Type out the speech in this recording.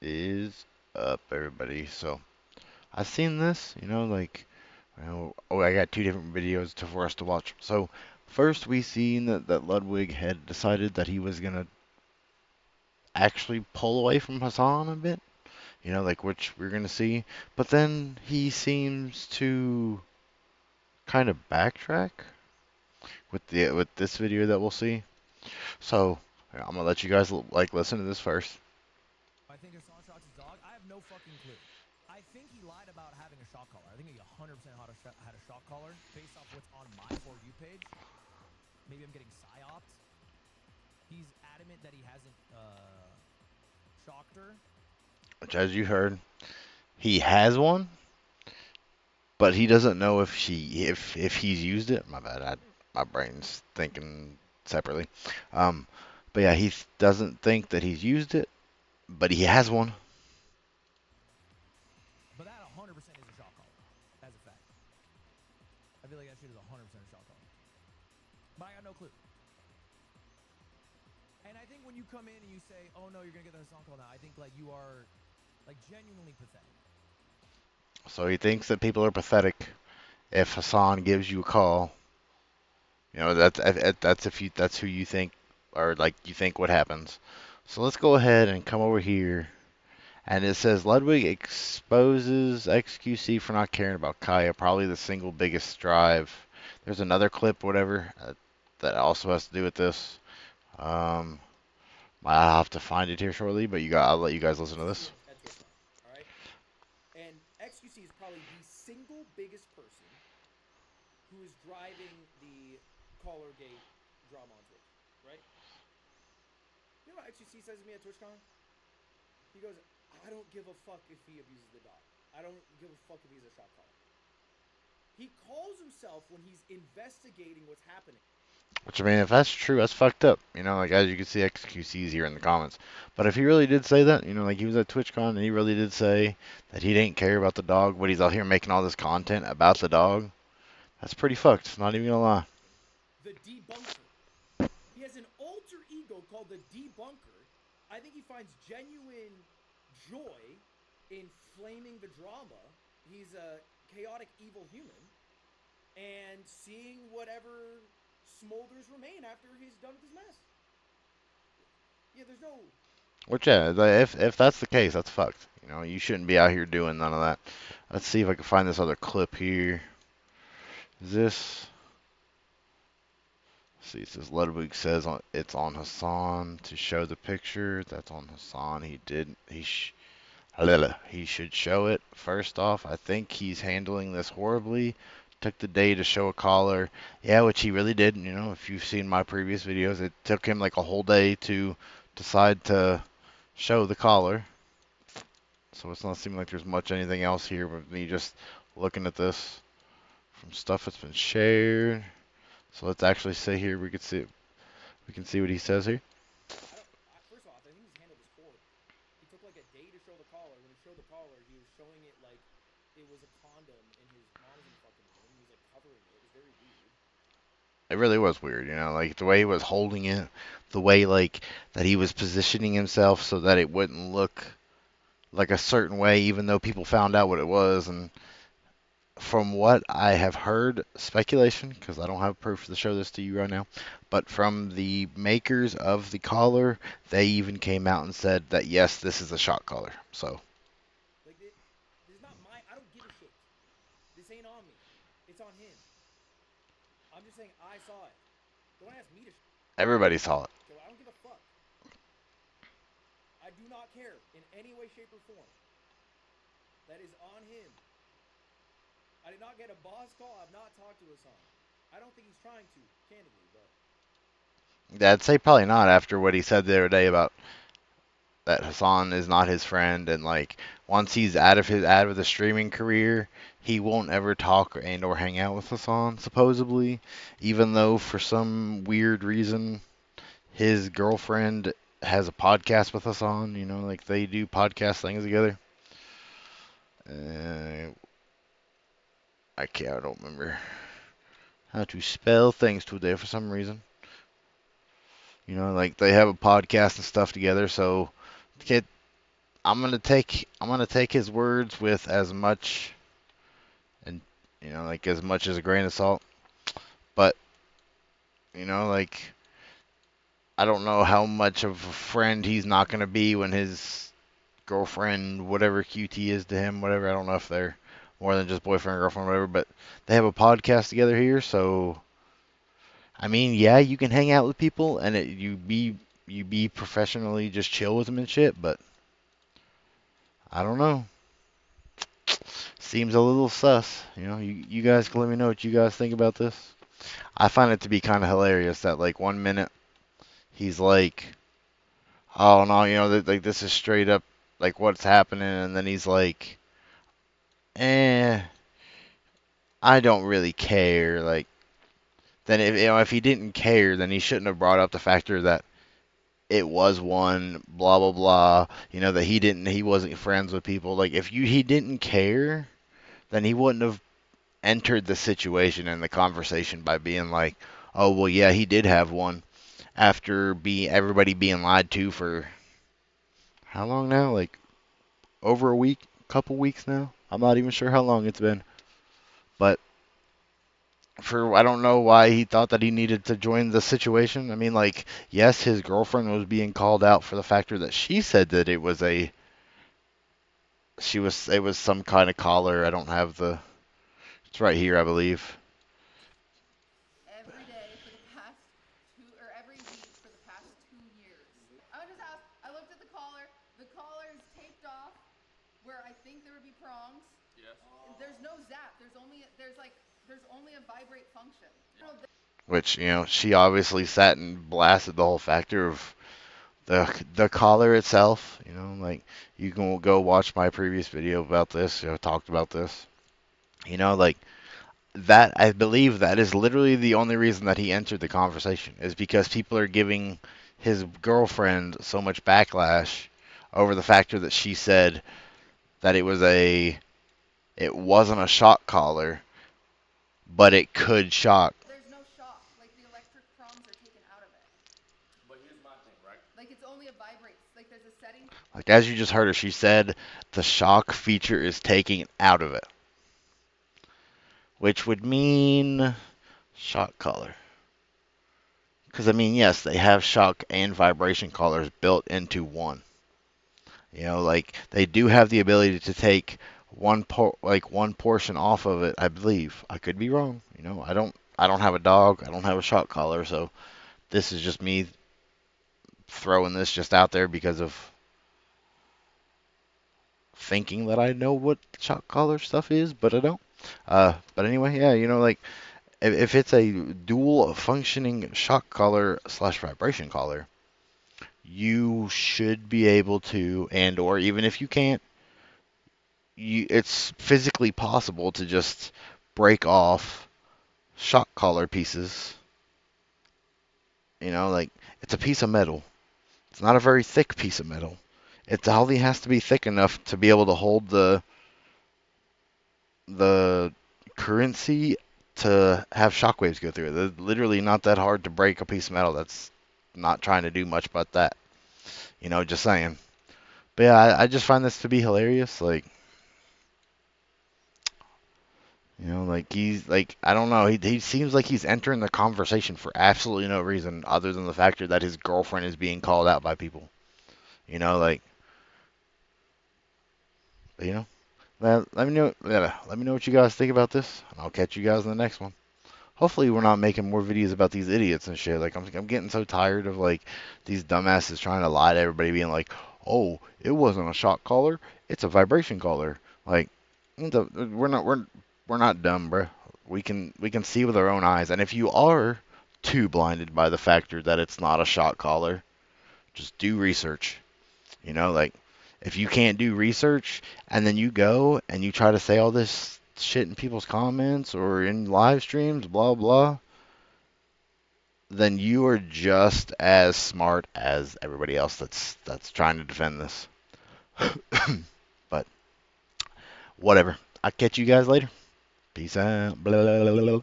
Is up, everybody? So I seen this, like, oh, I got two different videos for us to watch. So first we seen that Ludwig had decided that he was gonna actually pull away from Hassan a bit, like which we're gonna see. But then he seems to kind of backtrack with this video that we'll see. So I'm gonna let you guys like listen to this first. I think Hassan shocks his dog. I have no fucking clue. I think he lied about having a shock collar. I think he 100% had a shock collar based off what's on my For You page. Maybe I'm getting psyoped. He's adamant that he hasn't shocked her. Which, as you heard, he has one, but he doesn't know if he's used it. My bad. My brain's thinking separately. Um, but yeah, he doesn't think that he's used it, but he has one. But that 100% is a shock collar, as a fact. I feel like that shit is 100% a shock collar. But I got no clue. And I think when you come in and you say, "Oh no, you're gonna get the Hassan call now," I think like you are like genuinely pathetic. So he thinks that people are pathetic if Hassan gives you a call. That's who you think, or like you think what happens. So let's go ahead and come over here. And it says Ludwig exposes XQC for not caring about Kaya, probably the single biggest drive. There's another clip, whatever, that also has to do with this. Um, I'll have to find it here shortly, but I'll let you guys listen to this. At TikTok, all right? And XQC is probably the single biggest person who is driving the Collargate drama on Twitch, right? You know what XQC says to me at TwitchCon? He goes, "I don't give a fuck if he abuses the dog. I don't give a fuck if he's a shot caller." He calls himself when he's investigating what's happening. Which, I mean, if that's true, that's fucked up. Like, as you can see, XQC's here in the comments. But if he really did say that, like he was at TwitchCon and he really did say that he didn't care about the dog, but he's out here making all this content about the dog, that's pretty fucked. Not even gonna lie. The debunker. He has an alter ego called the debunker. I think he finds genuine joy in flaming the drama. He's a chaotic evil human and seeing whatever smolders remain after he's done with his mess. Yeah, there's no. Which, yeah, if that's the case, that's fucked. You shouldn't be out here doing none of that. Let's see if I can find this other clip here. Is this? Let's see, it says Ludwig says it's on Hassan to show the picture. That's on Hassan. He should show it. First off, I think he's handling this horribly. Took the day to show a collar. Yeah, which he really did. If you've seen my previous videos, it took him like a whole day to decide to show the collar. So it's not seeming like there's much anything else here but me just looking at this from stuff that's been shared. So let's actually say here we can see what he says here. I don't. First off, I think he's handled this horribly. He took like a day to show the collar. When he showed the collar, he was showing it like it was a condom in his mom's fucking room. He was like covering it. It was very weird. It really was weird, like the way he was holding it, the way like that he was positioning himself so that it wouldn't look like a certain way, even though people found out what it was. And from what I have heard, speculation, because I don't have proof to show this to you right now, but from the makers of the collar, they even came out and said that yes, this is a shot collar. So Like this is not my. I don't give a shit. This ain't on me. It's on him. I'm just saying I saw it. Don't ask me to. everybody saw it. Okay, well, I don't give a fuck. I do not care in any way, shape, or form. That is on him. I did not get a boss call. I've not talked to Hassan. I don't think he's trying to, candidly, but Yeah, I'd say probably not after what he said the other day about that Hassan is not his friend, and like once he's out of the streaming career, he won't ever talk and or hang out with Hassan supposedly, even though for some weird reason his girlfriend has a podcast with Hassan. Like they do podcast things together. Uh, I don't remember how to spell things today for some reason. Like they have a podcast and stuff together, so I'm gonna take his words with as much and like as much as a grain of salt. But like I don't know how much of a friend he's not gonna be when his girlfriend, whatever QT is to him, whatever. I don't know if they're more than just boyfriend, girlfriend, whatever. But they have a podcast together here, so I mean, yeah, you can hang out with people and you be professionally just chill with them and shit. But I don't know. Seems a little sus. You guys can let me know what you guys think about this. I find it to be kind of hilarious that like one minute he's like, "Oh no, like this is straight up like what's happening," and then he's like, "Eh, I don't really care." Like then if he didn't care, then he shouldn't have brought up the factor that it was one blah blah blah. That he wasn't friends with people. Like if he didn't care, then he wouldn't have entered the situation and the conversation by being like, "Oh well, yeah, he did have one." After everybody being lied to for how long now? Like over a week, couple weeks now. I'm not even sure how long it's been, but I don't know why he thought that he needed to join the situation. I mean, like, yes, his girlfriend was being called out for the factor that she said that it was some kind of collar. I don't have it's right here, I believe. every day for the past two or every week for the past 2 years. I went to his house. I looked at the collar. The collar is taped off where I think there would be prongs. Yes. There's no zap. There's only a vibrate function. Which she obviously sat and blasted the whole factor of the collar itself. Like you can go watch my previous video about this. Talked about this. Like that. I believe that is literally the only reason that he entered the conversation is because people are giving his girlfriend so much backlash over the factor that she said that it wasn't a shock collar, but it could shock. There's no shock. Like the electric prongs are taken out of it. But here's my thing, right? Like it's only a vibrate. Like there's a setting. Like as you just heard her, she said the shock feature is taken out of it, which would mean shock collar. Because I mean, yes, they have shock and vibration collars built into one. Like they do have the ability to take one portion off of it. I believe. I could be wrong. I don't have a dog. I don't have a shock collar, so this is just me throwing this just out there because of thinking that I know what shock collar stuff is, but I don't. But anyway, yeah, like if it's a dual functioning shock collar slash vibration collar, you should be able to, and or even if you can't, it's physically possible to just break off shock collar pieces. Like it's a piece of metal. It's not a very thick piece of metal. It only has to be thick enough to be able to hold the currency to have shockwaves go through it. It's literally not that hard to break a piece of metal that's not trying to do much but that. Just saying. But yeah, I just find this to be hilarious. Like, like he's like I don't know. He seems like he's entering the conversation for absolutely no reason other than the factor that his girlfriend is being called out by people. Like you know. Let me know. Yeah, let me know what you guys think about this, and I'll catch you guys in the next one. Hopefully we're not making more videos about these idiots and shit. Like I'm getting so tired of like these dumbasses trying to lie to everybody, being like, "Oh, it wasn't a shock collar, it's a vibration collar." Like, we're not dumb, bro. We can see with our own eyes. And if you are too blinded by the factor that it's not a shock collar, just do research. Like if you can't do research and then you go and you try to say all this shit in people's comments or in live streams, blah blah, then you are just as smart as everybody else that's trying to defend this. But whatever. I'll catch you guys later. Peace out. Blah, blah, blah, blah.